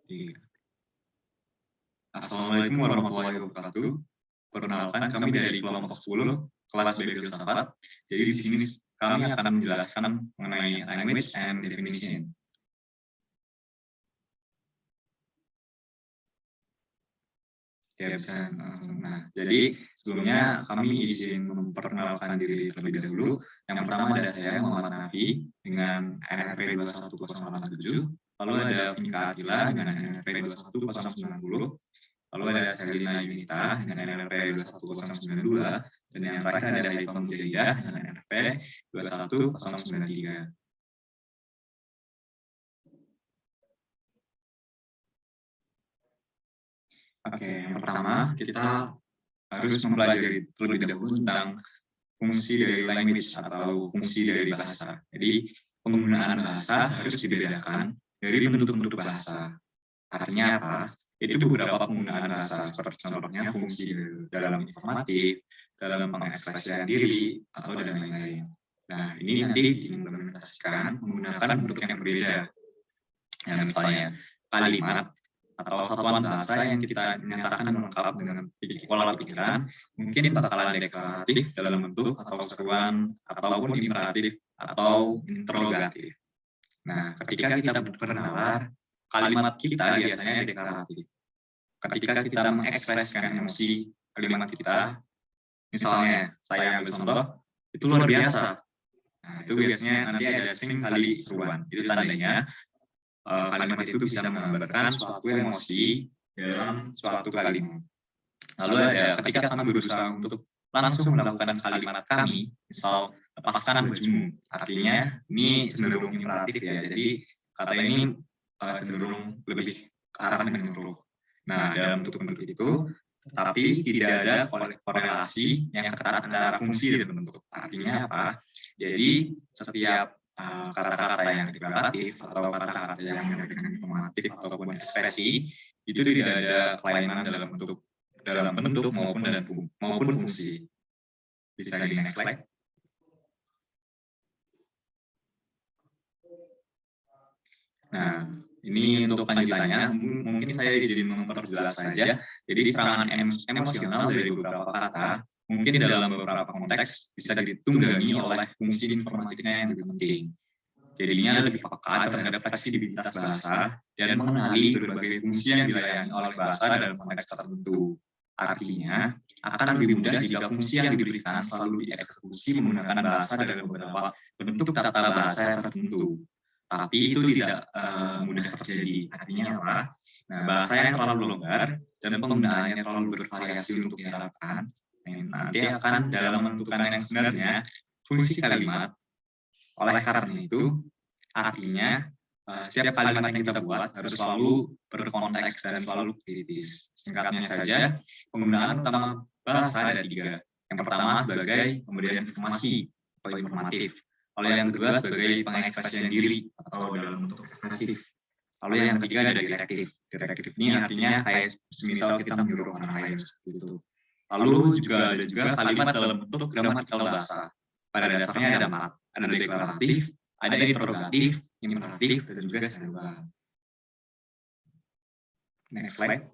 Iya. Assalamualaikum warahmatullahi wabarakatuh. Perkenalkan, kami dari kelompok 10 kelas B Filsafat. Jadi di sini kami akan menjelaskan mengenai language and definition. Ya, bisa langsung. Nah, jadi sebelumnya kami izin memperkenalkan diri terlebih dahulu. Yang pertama ada saya, Muhammad Nafi, dengan NRP 21087. Lalu ada Vinka Atila dengan NRP 21090. Lalu ada Selina Yunita dengan NRP 21092. Dan yang terakhir ada Haifah Mujaidah dengan NRP 21093. Oke, yang pertama kita harus mempelajari terlebih dahulu tentang fungsi dari language atau fungsi dari bahasa. Jadi penggunaan bahasa harus dibedakan dari bentuk-bentuk bahasa. Artinya apa? Itu beberapa penggunaan bahasa, seperti contohnya fungsi dalam informatif, dalam pengekspresian diri, atau dan lain-lain. Nah, ini nanti diimplementasikan menggunakan bentuk yang berbeda. Ya, misalnya kalimat atau satuan bahasa yang kita nyatakan lengkap dengan pola pikiran, mungkin bakalan deklaratif dalam bentuk atau seruan, ataupun imperatif atau interrogatif. Nah, ketika kita bernalar, kalimat kita biasanya deklaratif. Ketika kita mengekspresikan emosi kalimat kita, misalnya saya ambil contoh, itu luar biasa. Nah, itu biasanya nanti ada sering kali seruan. Itu tandanya kalimat itu bisa menggambarkan suatu emosi dalam suatu kalimat. Lalu ada ketika kami berusaha untuk langsung melakukan kalimat kami, misal lepaskan bajumu, artinya ini cenderung imperatif ya, jadi kata ini cenderung lebih ke arah menyuruh. Nah, dalam bentuk-bentuk itu, tetapi tidak ada korelasi yang ketat antara fungsi dan bentuk. Artinya apa? Jadi setiap kata-kata yang deklaratif atau kata-kata yang dengan informatif ataupun ekspresi itu tidak ada kelainan dalam bentuk maupun fungsi. Bisa di next slide. Nah, ini untuk lanjutannya mungkin saya izin memperjelas saja. Jadi serangan emosional dari beberapa kata mungkin dalam beberapa konteks bisa ditunggangi oleh fungsi informatifnya yang lebih penting. Jadinya lebih peka terhadap fleksibilitas bahasa dan mengenali berbagai fungsi yang dilayani oleh bahasa dalam konteks tertentu. Artinya, akan lebih mudah jika fungsi yang diberikan selalu dieksekusi menggunakan bahasa dalam beberapa bentuk tata bahasa tertentu. Tapi itu tidak mudah terjadi. Artinya apa? Nah, bahasa yang terlalu longgar dan penggunaannya terlalu bervariasi untuk diharapkan, nanti akan dalam menentukan yang sebenarnya fungsi kalimat. Oleh karena itu, artinya setiap kalimat yang kita buat harus selalu berkonteks dan selalu kritis. Singkatnya saja, penggunaan utama bahasa ada 3. Yang pertama sebagai pemberian informasi atau informatif. Lalu yang kedua sebagai pengekspresian diri atau dalam bentuk ekspresif. Lalu yang ketiga ada direktif. Direktif ini artinya kayak misal kita menyuruh orang lain seperti itu. Lalu juga ada kalimat dalam bentuk gramatikal bahasa. Pada dasarnya ada 4. Ada deklaratif, ada interrogatif, imperatif, dan juga seruan. Next slide.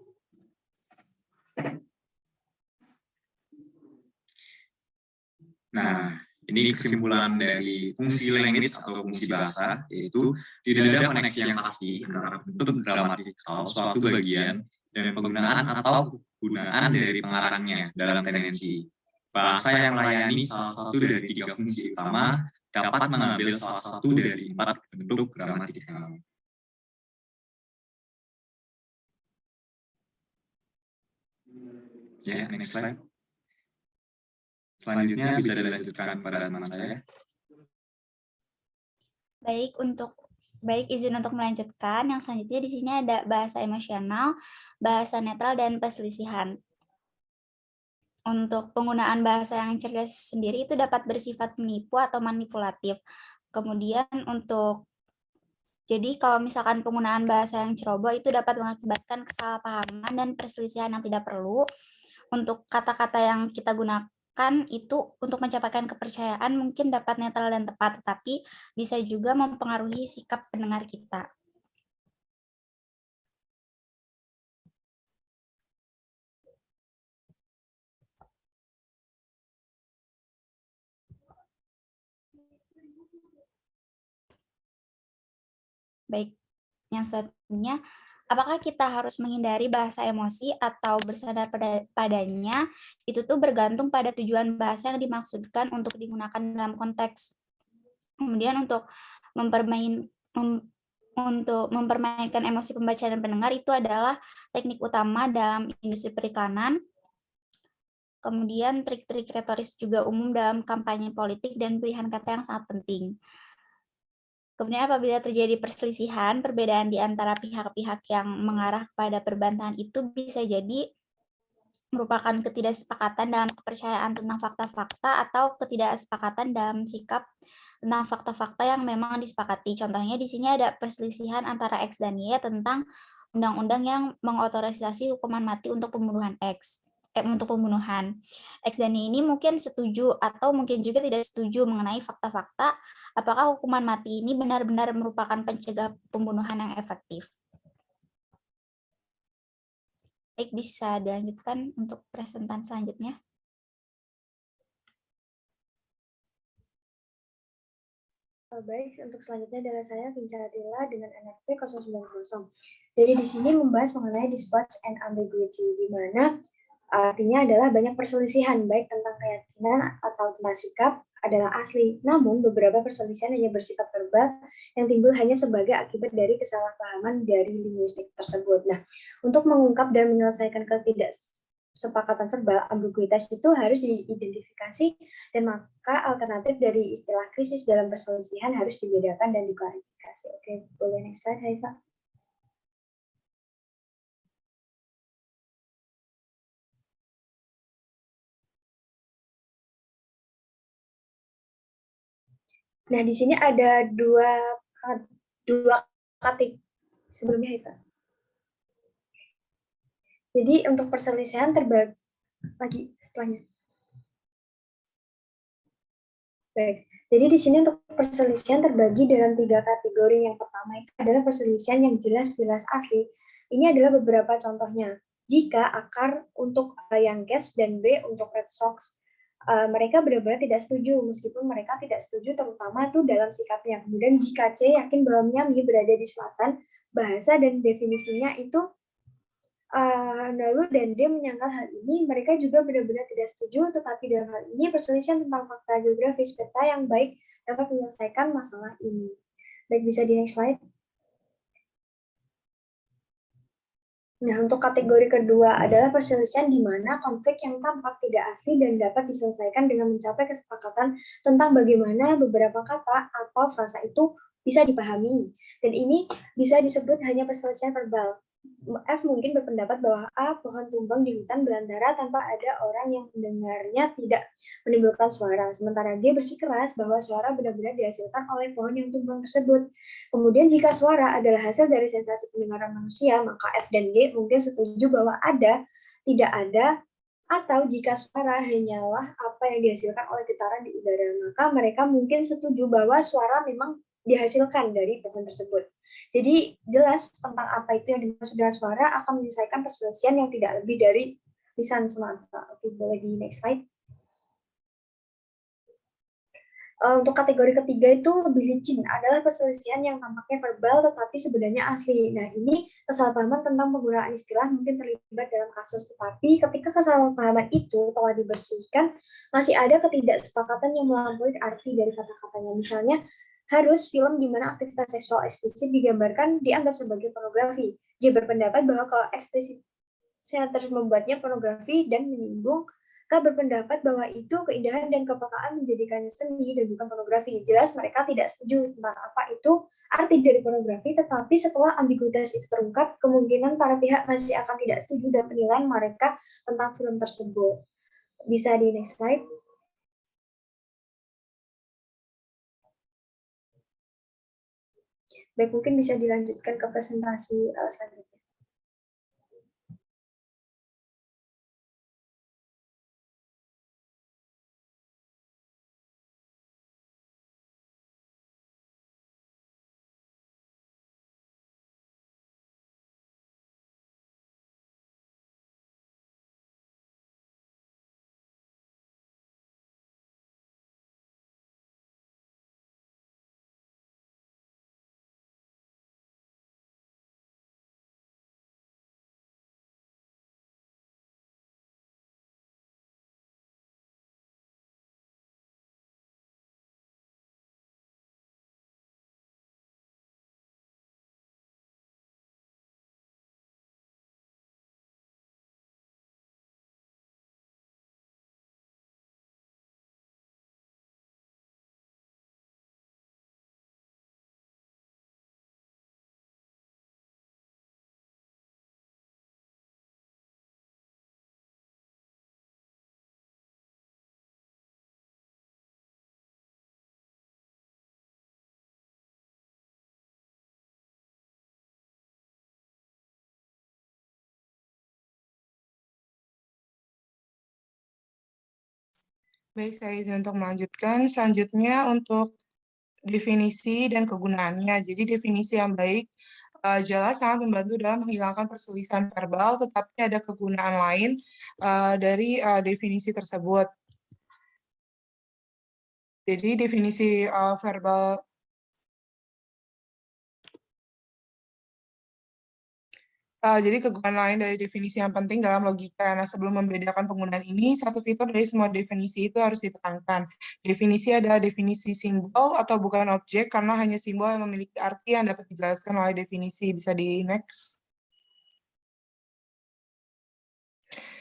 Nah, ini kesimpulan dari fungsi language atau fungsi bahasa, yaitu tidak ada koneksi yang pasti antara bentuk gramatikal suatu bagian dan penggunaan atau penggunaan dari pengarangnya dalam tendensi. Bahasa yang melayani salah satu dari 3 fungsi utama dapat mengambil salah satu dari 4 bentuk gramatikal. Ya, next slide. Selanjutnya bisa dilanjutkan pada teman saya. Baik, izin untuk melanjutkan. Yang selanjutnya di sini ada bahasa emosional, bahasa netral, dan perselisihan. Untuk penggunaan bahasa yang cerdas sendiri itu dapat bersifat menipu atau manipulatif. Kemudian jadi kalau misalkan penggunaan bahasa yang ceroboh itu dapat mengakibatkan kesalahpahaman dan perselisihan yang tidak perlu. Untuk kata-kata yang kita gunakan itu untuk mencapai kepercayaan mungkin dapat netral dan tepat, tetapi bisa juga mempengaruhi sikap pendengar kita. Baik, yang selanjutnya, apakah kita harus menghindari bahasa emosi atau bersandar padanya? Itu tuh bergantung pada tujuan bahasa yang dimaksudkan untuk digunakan dalam konteks. Kemudian untuk mempermainkan emosi pembaca dan pendengar itu adalah teknik utama dalam industri periklanan. Kemudian trik-trik retoris juga umum dalam kampanye politik dan pilihan kata yang sangat penting. Kemudian apabila terjadi perselisihan, perbedaan di antara pihak-pihak yang mengarah kepada perbantahan itu bisa jadi merupakan ketidaksepakatan dalam kepercayaan tentang fakta-fakta atau ketidaksepakatan dalam sikap tentang fakta-fakta yang memang disepakati. Contohnya di sini ada perselisihan antara X dan Y tentang undang-undang yang mengotorisasi hukuman mati untuk pembunuhan untuk pembunuhan. X dan Y ini mungkin setuju atau mungkin juga tidak setuju mengenai fakta-fakta apakah hukuman mati ini benar-benar merupakan pencegah pembunuhan yang efektif. Baik, bisa dilanjutkan untuk presentasi selanjutnya. Baik, untuk selanjutnya adalah saya Vincatilla dengan NFP 090. Jadi di sini membahas mengenai disputes and ambiguity, di mana artinya adalah banyak perselisihan, baik tentang keyakinan atau tentang sikap adalah asli. Namun beberapa perselisihan hanya bersifat verbal yang timbul hanya sebagai akibat dari kesalahpahaman dari linguistik tersebut. Nah, untuk mengungkap dan menyelesaikan ketidaksepakatan verbal, ambiguitas itu harus diidentifikasi dan maka alternatif dari istilah krisis dalam perselisihan harus dibedakan dan diklarifikasi. Oke, boleh next slide, Haifa. Nah, di sini ada dua kategori sebelumnya itu. Jadi untuk perselisihan terbagi lagi setelahnya. Baik. Jadi di sini untuk perselisihan terbagi dalam 3 kategori. Yang pertama itu adalah perselisihan yang jelas-jelas asli. Ini adalah beberapa contohnya. Jika akar untuk yang gas dan B untuk Red Sox, mereka benar-benar tidak setuju, meskipun mereka tidak setuju terutama itu dalam sikapnya. Kemudian jika C yakin bahwa Miami berada di selatan, bahasa dan definisinya itu lalu dan D menyangkal hal ini, mereka juga benar-benar tidak setuju, tetapi dalam hal ini perselisihan tentang fakta geografis peta yang baik dapat menyelesaikan masalah ini. Baik, bisa di next slide. Nah, untuk kategori kedua adalah perselisihan di mana konflik yang tampak tidak asli dan dapat diselesaikan dengan mencapai kesepakatan tentang bagaimana beberapa kata atau frasa itu bisa dipahami. Dan ini bisa disebut hanya perselisihan verbal. F mungkin berpendapat bahwa A pohon tumbang di hutan belantara tanpa ada orang yang mendengarnya tidak menimbulkan suara. Sementara D bersikeras bahwa suara benar-benar dihasilkan oleh pohon yang tumbang tersebut. Kemudian jika suara adalah hasil dari sensasi pendengaran manusia, maka F dan G mungkin setuju bahwa ada, tidak ada, atau jika suara hanyalah apa yang dihasilkan oleh getaran di udara, maka mereka mungkin setuju bahwa suara memang dihasilkan dari pohon tersebut. Jadi jelas tentang apa itu yang dimaksud dengan suara akan menyelesaikan perselisihan yang tidak lebih dari lisan semata. Oke, boleh di next slide. Untuk kategori ketiga itu lebih licin, adalah perselisihan yang tampaknya verbal tetapi sebenarnya asli. Nah, ini kesalahpahaman tentang penggunaan istilah mungkin terlibat dalam kasus, tetapi ketika kesalahpahaman itu telah dibersihkan, masih ada ketidaksepakatan yang melampaui arti dari kata-katanya. Misalnya, harus film di mana aktivitas seksual eksplisit digambarkan dianggap sebagai pornografi. Dia berpendapat bahwa kalau eksplisitnya terus membuatnya pornografi dan menyinggung, K berpendapat bahwa itu keindahan dan kepekaan menjadikannya seni dan bukan pornografi. Jelas mereka tidak setuju tentang apa itu arti dari pornografi, tetapi setelah ambiguitas itu terungkap, kemungkinan para pihak masih akan tidak setuju dan penilaian mereka tentang film tersebut. Bisa di next slide. Baik, mungkin bisa dilanjutkan ke presentasi selanjutnya. Baik, saya izin untuk melanjutkan. Selanjutnya untuk definisi dan kegunaannya. Jadi definisi yang baik jelas sangat membantu dalam menghilangkan perselisihan verbal, tetapi ada kegunaan lain dari definisi tersebut. Jadi definisi verbal jadi kegunaan lain dari definisi yang penting dalam logika. Nah, sebelum membedakan penggunaan ini, satu fitur dari semua definisi itu harus ditekankan. Definisi adalah definisi simbol atau bukan objek, karena hanya simbol yang memiliki arti yang dapat dijelaskan oleh definisi. Bisa di next.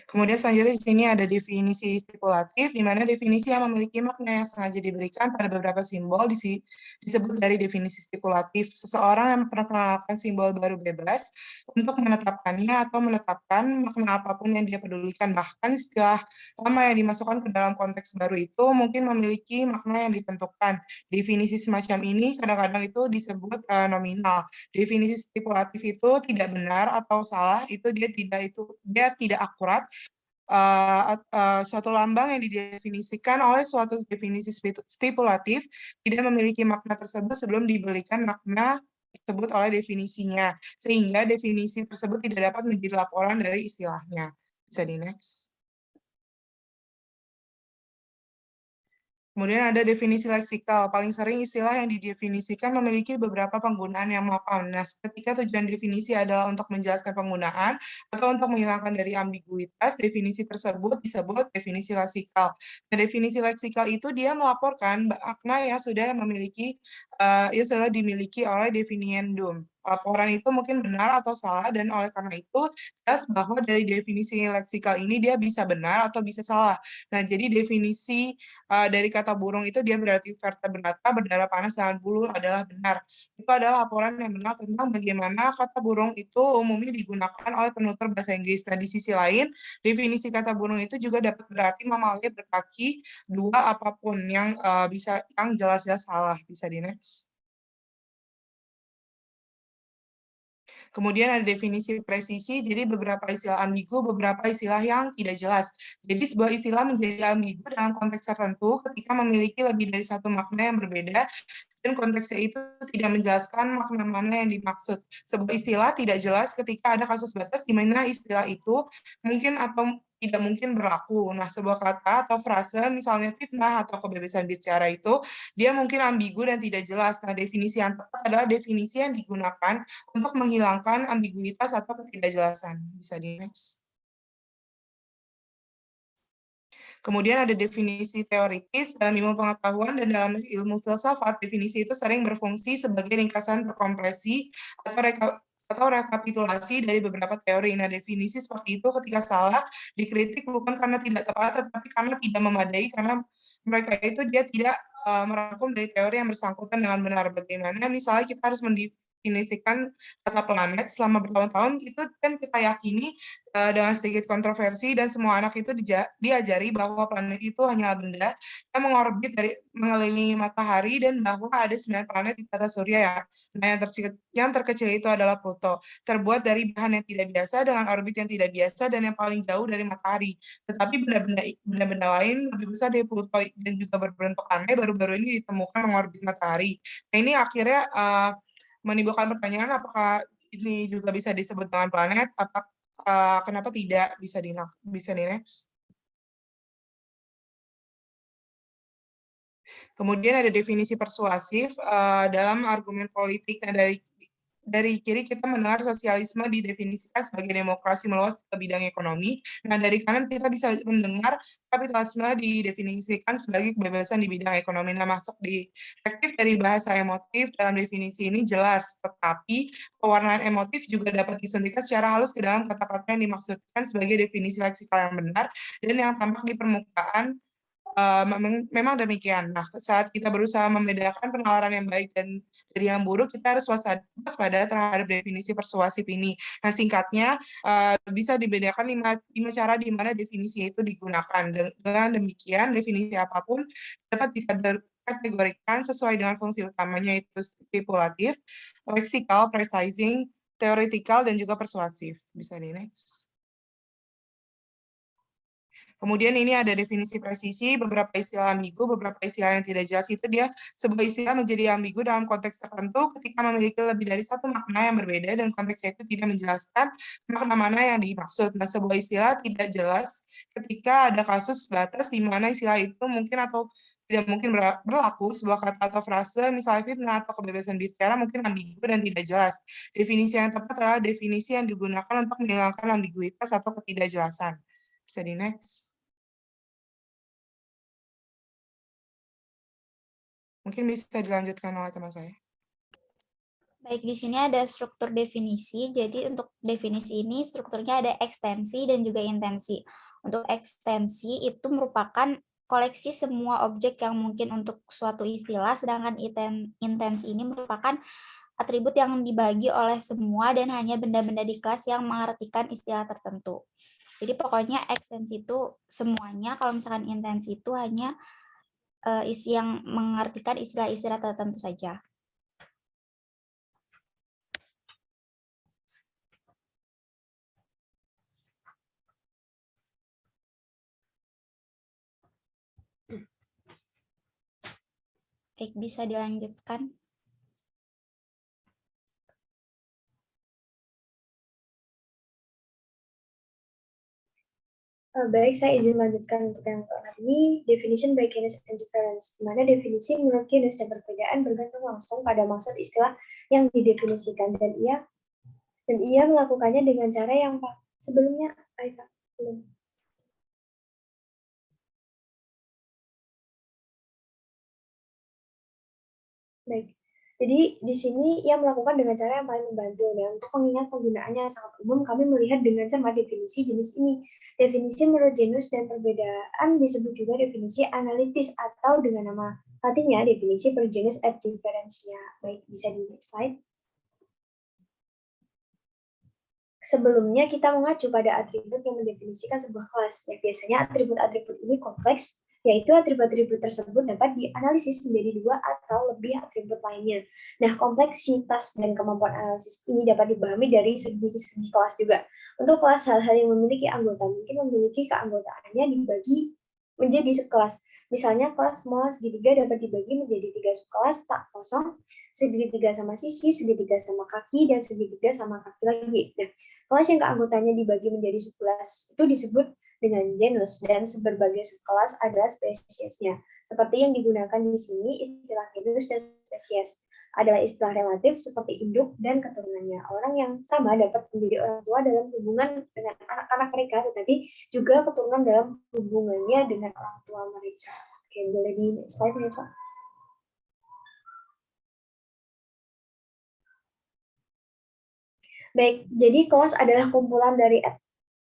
Kemudian selanjutnya di sini ada definisi stipulatif, di mana definisi yang memiliki makna yang sengaja diberikan pada beberapa simbol disebut dari definisi stipulatif. Seseorang yang memperkenalkan simbol baru bebas untuk menetapkannya atau menetapkan makna apapun yang dia pedulikan. Bahkan istilah lama yang dimasukkan ke dalam konteks baru itu mungkin memiliki makna yang ditentukan. Definisi semacam ini kadang-kadang itu disebut nominal. Definisi stipulatif itu tidak benar atau salah, itu dia tidak akurat. Suatu lambang yang didefinisikan oleh suatu definisi stipulatif tidak memiliki makna tersebut sebelum diberikan makna tersebut oleh definisinya, sehingga definisi tersebut tidak dapat menjadi laporan dari istilahnya. Bisa di next. Kemudian ada definisi leksikal. Paling sering istilah yang didefinisikan memiliki beberapa penggunaan yang mapan. Nah, ketika tujuan definisi adalah untuk menjelaskan penggunaan atau untuk menghilangkan dari ambiguitas, definisi tersebut disebut definisi leksikal. Nah, definisi leksikal itu dia melaporkan makna yang sudah dimiliki oleh definiendum. Laporan itu mungkin benar atau salah, dan oleh karena itu jelas bahwa dari definisi leksikal ini dia bisa benar atau bisa salah. Nah, jadi definisi dari kata burung itu dia berarti vertebrata, berdarah panas dengan bulu adalah benar. Itu adalah laporan yang benar tentang bagaimana kata burung itu umumnya digunakan oleh penutur bahasa Inggris. Nah, di sisi lain, definisi kata burung itu juga dapat berarti mamalia berkaki dua apapun yang yang jelas-jelas salah. Bisa di next. Kemudian ada definisi presisi, jadi beberapa istilah ambigu, beberapa istilah yang tidak jelas. Jadi sebuah istilah menjadi ambigu dalam konteks tertentu ketika memiliki lebih dari satu makna yang berbeda, dan konteksnya itu tidak menjelaskan makna mana yang dimaksud. Sebuah istilah tidak jelas ketika ada kasus batas di mana istilah itu mungkin atau tidak mungkin berlaku. Nah, sebuah kata atau frase, misalnya fitnah atau kebebasan bicara itu, dia mungkin ambigu dan tidak jelas. Nah, definisi yang tepat adalah definisi yang digunakan untuk menghilangkan ambiguitas atau ketidakjelasan. Bisa di next. Kemudian ada definisi teoritis dalam ilmu pengetahuan dan dalam ilmu filsafat. Definisi itu sering berfungsi sebagai ringkasan berkompresi atau rekapitulasi dari beberapa teori. Nah, definisi seperti itu ketika salah dikritik bukan karena tidak tepat, tetapi karena tidak memadai, karena mereka itu dia tidak merangkum dari teori yang bersangkutan dengan benar. Bagaimana misalnya kita harus mendefinisikan kata planet selama bertahun-tahun, itu kan kita yakini dengan sedikit kontroversi, dan semua anak itu diajari bahwa planet itu hanya benda yang mengorbit mengelilingi matahari, dan bahwa ada 9 planet di tata surya ya. Nah, yang terkecil itu adalah Pluto, terbuat dari bahan yang tidak biasa dengan orbit yang tidak biasa dan yang paling jauh dari matahari. Tetapi benda-benda lain lebih besar dari Pluto dan juga berbentuk aneh baru-baru ini ditemukan mengorbit matahari. Nah, ini akhirnya menimbulkan pertanyaan apakah ini juga bisa disebut dengan planet, kenapa tidak. Bisa di next. Kemudian ada definisi persuasif dalam argumen politik. Nah, dari kiri kita mendengar sosialisme didefinisikan sebagai demokrasi meluas ke bidang ekonomi. Nah, dari kanan kita bisa mendengar kapitalisme didefinisikan sebagai kebebasan di bidang ekonomi. Nah, masuk di perspektif dari bahasa emotif dalam definisi ini jelas, tetapi pewarnaan emotif juga dapat disuntikan secara halus ke dalam kata-kata yang dimaksudkan sebagai definisi leksikal yang benar dan yang tampak di permukaan. Memang demikian. Nah, saat kita berusaha membedakan penalaran yang baik dan dari yang buruk, kita harus waspada terhadap definisi persuasif ini. Nah, singkatnya, bisa dibedakan 5 cara di mana definisi itu digunakan. Dengan demikian, definisi apapun dapat dikategorikan sesuai dengan fungsi utamanya, itu stipulatif, leksikal, precising, theoretical, dan juga persuasif. Bisa di next. Kemudian ini ada definisi presisi, beberapa istilah ambigu, beberapa istilah yang tidak jelas itu dia sebuah istilah menjadi ambigu dalam konteks tertentu ketika memiliki lebih dari satu makna yang berbeda dan konteksnya itu tidak menjelaskan makna mana yang dimaksud. Nah, sebuah istilah tidak jelas ketika ada kasus batas di mana istilah itu mungkin atau tidak mungkin berlaku, sebuah kata atau frase, misalnya fitnah atau kebebasan bicara mungkin ambigu dan tidak jelas. Definisi yang tepat adalah definisi yang digunakan untuk menghilangkan ambiguitas atau ketidakjelasan. Bisa di next. Mungkin bisa dilanjutkan oleh teman saya. Baik, di sini ada struktur definisi. Jadi untuk definisi ini strukturnya ada ekstensi dan juga intensi. Untuk ekstensi itu merupakan koleksi semua objek yang mungkin untuk suatu istilah, sedangkan intensi ini merupakan atribut yang dibagi oleh semua dan hanya benda-benda di kelas yang mengartikan istilah tertentu. Jadi pokoknya ekstensi itu semuanya, kalau misalkan intensi itu hanya isi yang mengartikan istilah-istilah tertentu saja. Baik, bisa dilanjutkan. Baik, saya izin lanjutkan untuk yang keempat ini, definition by genus and difference, di mana definisi menurut genus dan perbedaan bergantung langsung pada maksud istilah yang didefinisikan, dan ia melakukannya dengan cara yang sebelumnya belum. Baik. Jadi di sini ia melakukan dengan cara yang paling membantu. Dan untuk mengingat penggunaannya yang sangat umum, kami melihat dengan cermat definisi jenis ini. Definisi menurut genus dan perbedaan disebut juga definisi analitis atau dengan nama latinnya definisi per genus et differentia. Baik, bisa di next slide. Sebelumnya kita mengacu pada atribut yang mendefinisikan sebuah kelas. Ya, biasanya atribut-atribut ini kompleks, yaitu atribut-atribut tersebut dapat dianalisis menjadi dua atau lebih atribut lainnya. Nah, kompleksitas dan kemampuan analisis ini dapat dipahami dari segi kelas juga. Untuk kelas, hal-hal yang memiliki anggota mungkin memiliki keanggotaannya dibagi menjadi subkelas. Misalnya kelas semua segitiga dapat dibagi menjadi 3 subkelas tak kosong, segitiga sama sisi, segitiga sama kaki, dan segitiga sama kaki lagi. Nah, kelas yang keanggotanya dibagi menjadi subkelas itu disebut dengan genus, dan berbagai subkelas adalah spesiesnya. Seperti yang digunakan di sini, istilah genus dan spesies adalah istilah relatif seperti induk dan keturunannya. Orang yang sama dapat menjadi orang tua dalam hubungan dengan anak-anak mereka, tetapi juga keturunan dalam hubungannya dengan orang tua mereka. Oke, boleh di slide ya, Pak? Baik, jadi kelas adalah kumpulan dari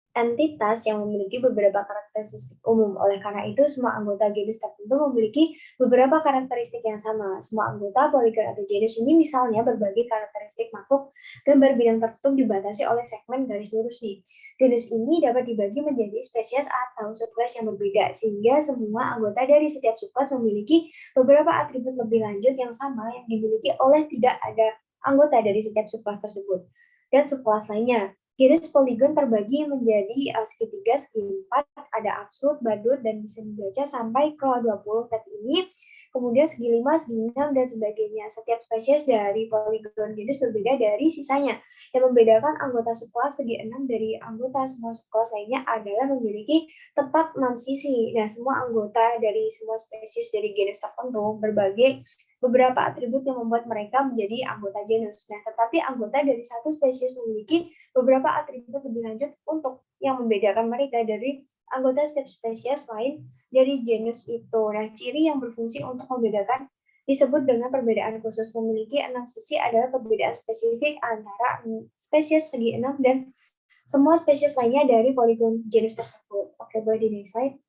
entitas yang memiliki beberapa karakteristik umum. Oleh karena itu, semua anggota genus tertentu memiliki beberapa karakteristik yang sama. Semua anggota poligon atau genus ini misalnya berbagai karakteristik makhluk gambar bidang tertutup dibatasi oleh segmen garis lurus nih. Genus ini dapat dibagi menjadi spesies atau subkelas yang berbeda, sehingga semua anggota dari setiap subkelas memiliki beberapa atribut lebih lanjut yang sama yang dimiliki oleh tidak ada anggota dari setiap subkelas tersebut. Dan subkelas lainnya, genus poligon terbagi menjadi segitiga, segi empat, ada absurd, badut, dan bisa dibaca sampai ke 20 tab ini. Kemudian segi 5, segi 6, dan sebagainya. Setiap spesies dari poligon genus berbeda dari sisanya. Yang membedakan anggota subkelas segi 6 dari anggota semua subkelas lainnya adalah memiliki tepat 6 sisi. Nah, semua anggota dari semua spesies dari genus tertentu berbagai beberapa atribut yang membuat mereka menjadi anggota genus. Nah, tetapi anggota dari satu spesies memiliki beberapa atribut lebih lanjut untuk yang membedakan mereka dari anggota setiap spesies lain dari genus itu. Nah, ciri yang berfungsi untuk membedakan disebut dengan perbedaan khusus. Memiliki 6 sisi adalah perbedaan spesifik antara spesies segi 6 dan semua spesies lainnya dari poligon genus tersebut. Oke, boleh di next slide.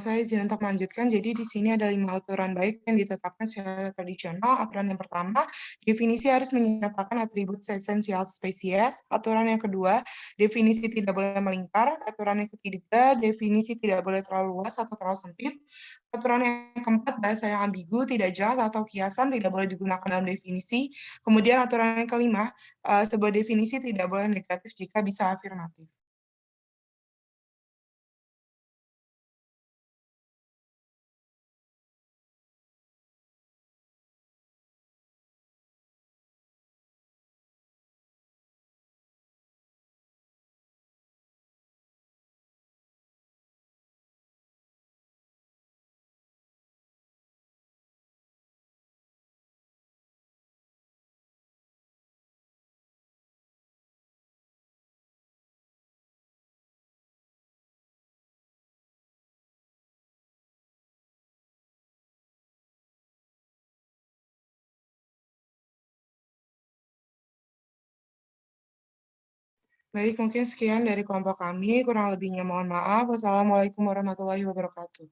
Saya izin untuk melanjutkan. Jadi di sini ada 5 aturan baik yang ditetapkan secara tradisional. Aturan yang pertama, definisi harus menyatakan atribut esensial spesies. Aturan yang kedua, definisi tidak boleh melingkar. Aturan yang ketiga, definisi tidak boleh terlalu luas atau terlalu sempit. Aturan yang keempat, bahasa yang ambigu, tidak jelas atau kiasan tidak boleh digunakan dalam definisi. Kemudian aturan yang kelima, sebuah definisi tidak boleh negatif jika bisa afirmatif. Baik, mungkin sekian dari kelompok kami. Kurang lebihnya mohon maaf. Wassalamualaikum warahmatullahi wabarakatuh.